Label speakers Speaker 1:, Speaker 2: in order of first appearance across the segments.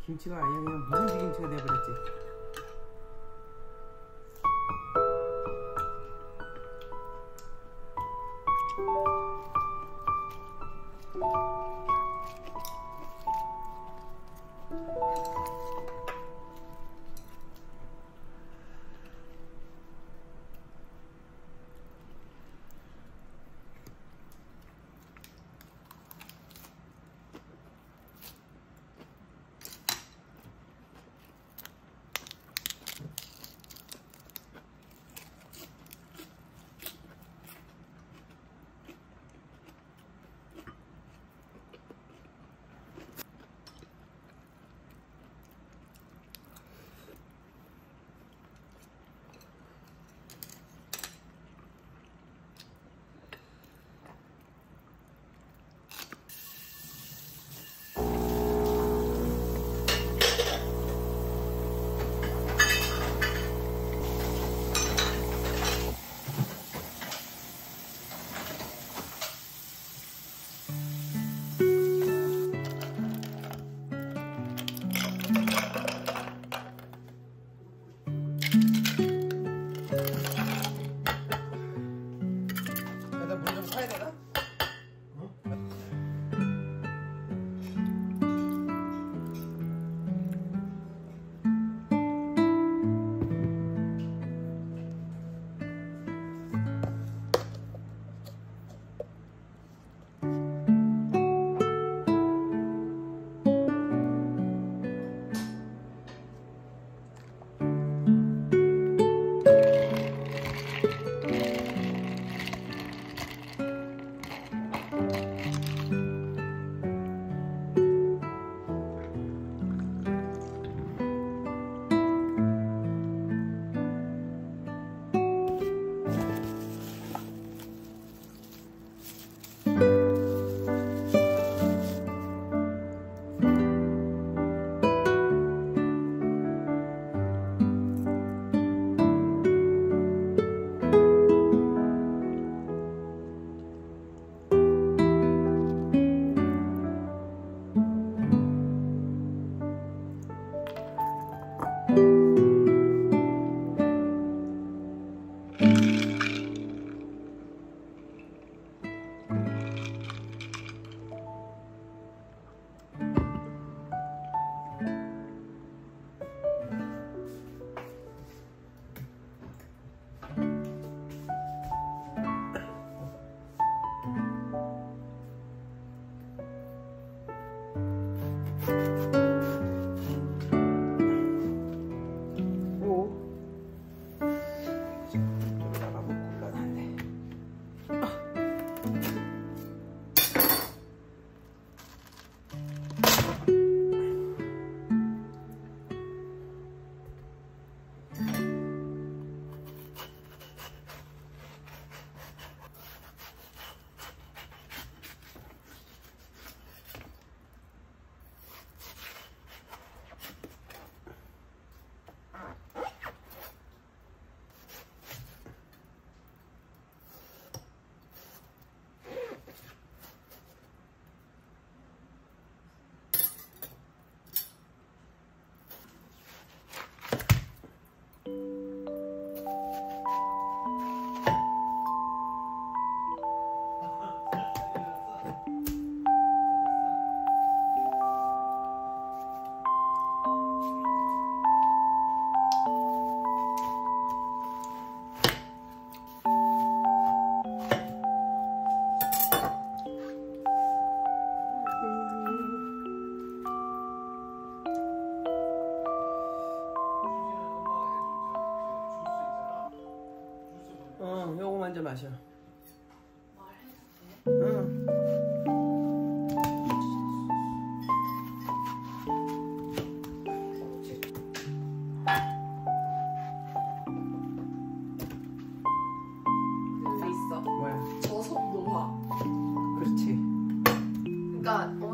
Speaker 1: 김치가 아니야 그냥 묵은지 김치가 돼버렸지.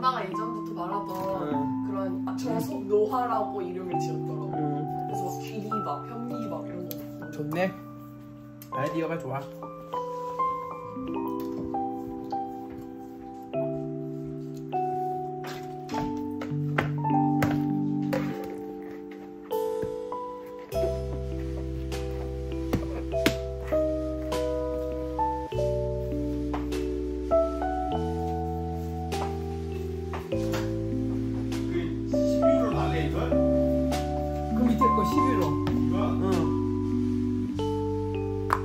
Speaker 2: 엄마가 예전부터 말하던 그런 저속 노화라고 이름을 지었더라고. 그래서 막 귀리밥, 현미밥 이런 거.
Speaker 1: 좋네. 아이디어가 좋아. 거 11호. 응.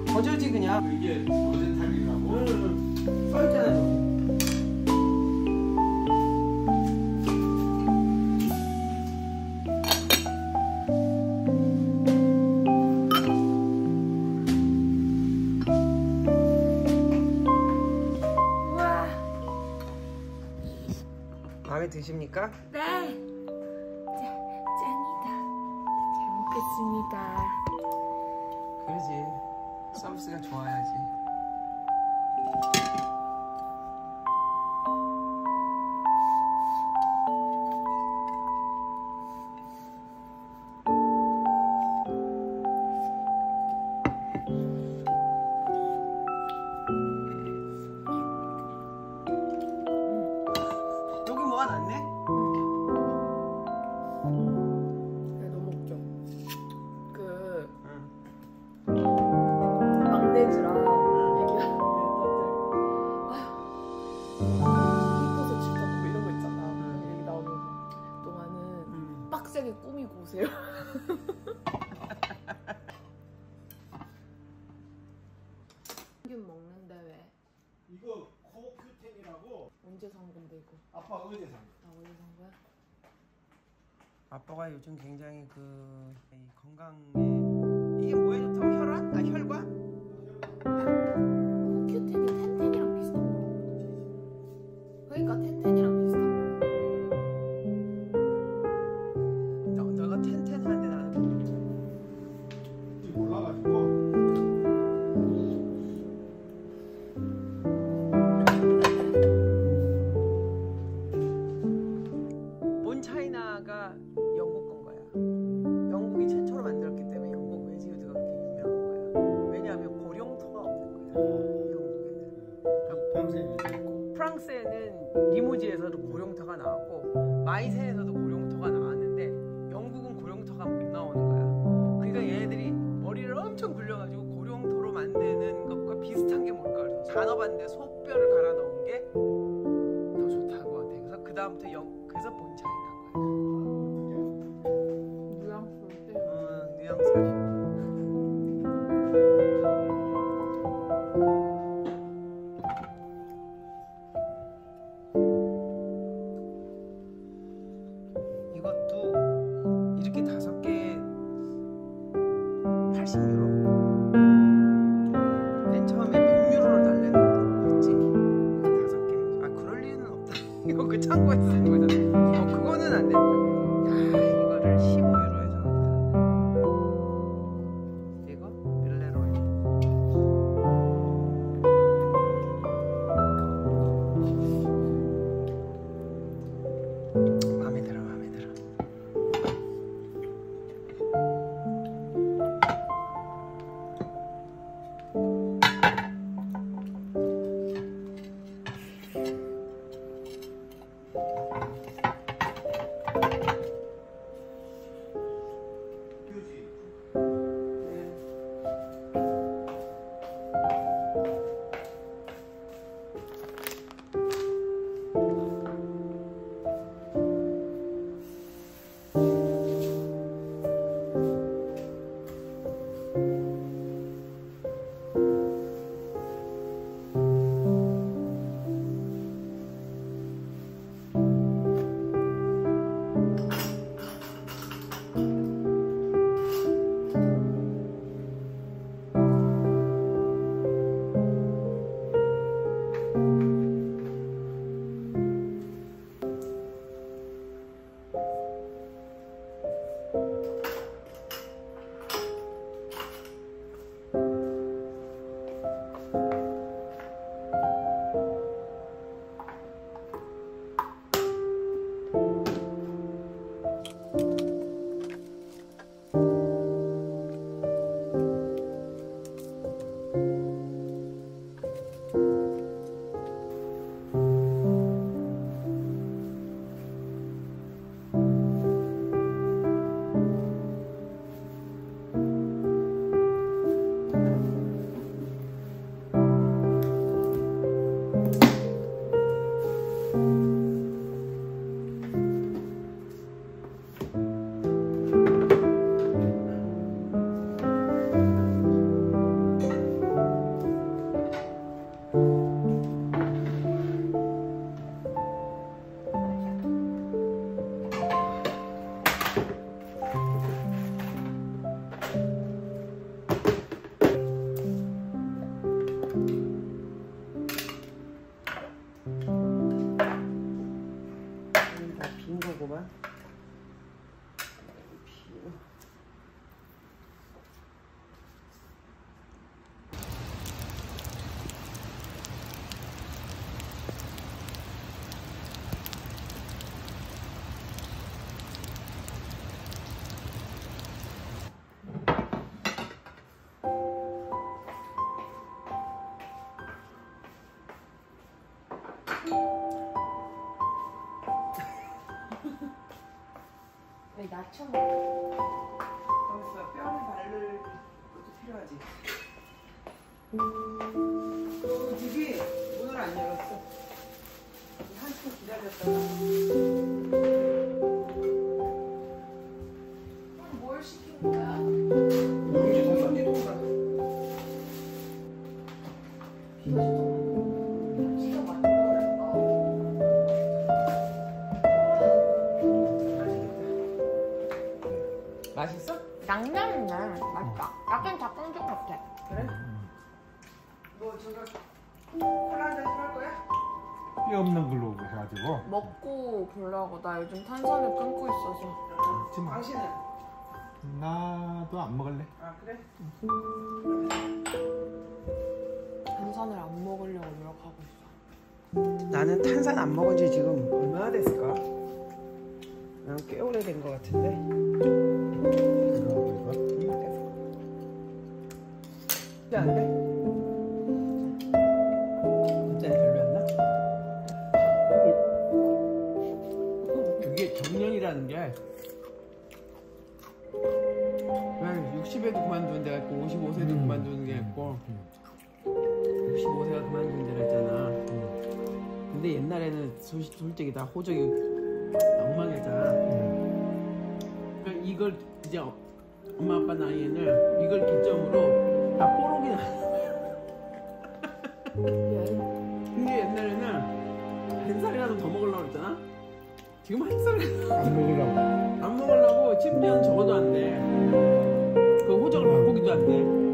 Speaker 1: 거저지 그냥.
Speaker 3: 이게 로젠탈이라고?
Speaker 1: 응. 써있잖아 저기.
Speaker 2: 우와.
Speaker 1: 마음에 드십니까?
Speaker 2: 네. 먹겠습니다.
Speaker 1: 그러지. 서비스가 좋아야지. 여기 뭐가 났네?
Speaker 2: 빡세게 꾸미고 오세요. 평균 먹는데 왜?
Speaker 3: 이거 코큐텐이라고.
Speaker 2: 언제 산 건데 이거?
Speaker 3: 아빠 어제 산 거.
Speaker 2: 아 어제 산 거야?
Speaker 1: 아빠가 요즘 굉장히 이 건강에 이게 뭐에 좋다고? 혈관? 아 혈관?
Speaker 2: 코큐텐이 텐텐이랑 비슷한 거. 그러니까 텐텐이랑 비슷한 거.
Speaker 1: 너가 텐텐한데 나는
Speaker 3: 몰라가지고.
Speaker 1: 본 차이나가 영국 건 거야. 영국이 최초로 만들었기 때문에 영국 외지우드가 그렇게 유명한 거야. 왜냐하면 고령토가 없는 거야. 영국에는. 그러니까 프랑스에는 리무지에서도 고령토가 나왔고 마이센에서도 고령토가 나왔는데 영국은 고령토가 못 나오는 거야. 그러니까 얘네들이 머리를 엄청 굴려가지고 고령토로 만드는 것과 비슷한 게 뭘까? 그래서 산업한데 소뼈를 갈아 넣은 게 더 좋다고 같아. 그래서 그 다음부터 그래서 본 차이난 거야.
Speaker 2: 뉘앙스 어때요?
Speaker 1: 뉘앙스. 이것도 이렇게 5개 80유로. 맨 처음에 100유로를 달랬지. 5개. 아 그럴 리는 없다. 이거 그 창고에 쓰는 거잖아. 그거는 안 된다. 야 이거를 15유로에 사왔다. 이거 밀레로이. 마음에 들어 마음에 들어. 빈 거구만.
Speaker 2: 왜 낮춰 먹어?
Speaker 1: 거기서 뼈를 바를 것도 필요하지. 우리 집이 문을 안 열었어. 한참 기다렸다가.
Speaker 2: 그럼 뭘 시킨 거야?
Speaker 3: 누룽지 샀어?
Speaker 2: 지가 만들어냈다.
Speaker 1: 맛있어?
Speaker 2: 양념이네. 맛있다. 약간 닭강정 같아.
Speaker 1: 그래? 뭐 저거 콜라 한잔 할 거야?
Speaker 3: 뼈 없는 걸로 해가지고.
Speaker 2: 먹고 보려고. 나 요즘 탄산을 끊고 있어서.
Speaker 3: 지금
Speaker 1: 당신은?
Speaker 3: 나도 안 먹을래.
Speaker 1: 아 그래?
Speaker 2: 탄산을 안 먹으려고 노력하고 있어.
Speaker 1: 나는 탄산 안 먹은 지 지금 얼마나 됐을까? 난 꽤 오래된 것 같은데.
Speaker 3: 이거.
Speaker 1: 진짜 안 돼? 진짜 별로였나? 그게 정년이라는 게 왜 60에도 그만두는 데가 있고 55세도 그만두는 게 있고 65세가 그만두는 데가 있잖아. 근데 옛날에는 솔직히 다 호적이 엉망이잖아. 그러니까 이걸 이제 엄마 아빠 나이에는 이걸 기점으로 다 뽀록이 나. 근데 옛날에는 한 살이라도 더 먹으려고 그랬잖아. 지금 한 살이라도
Speaker 3: 안 먹으려고.
Speaker 1: 안 먹으려고 심지어는 적어도 안 돼. 그 호적을 바꾸기도 안 돼.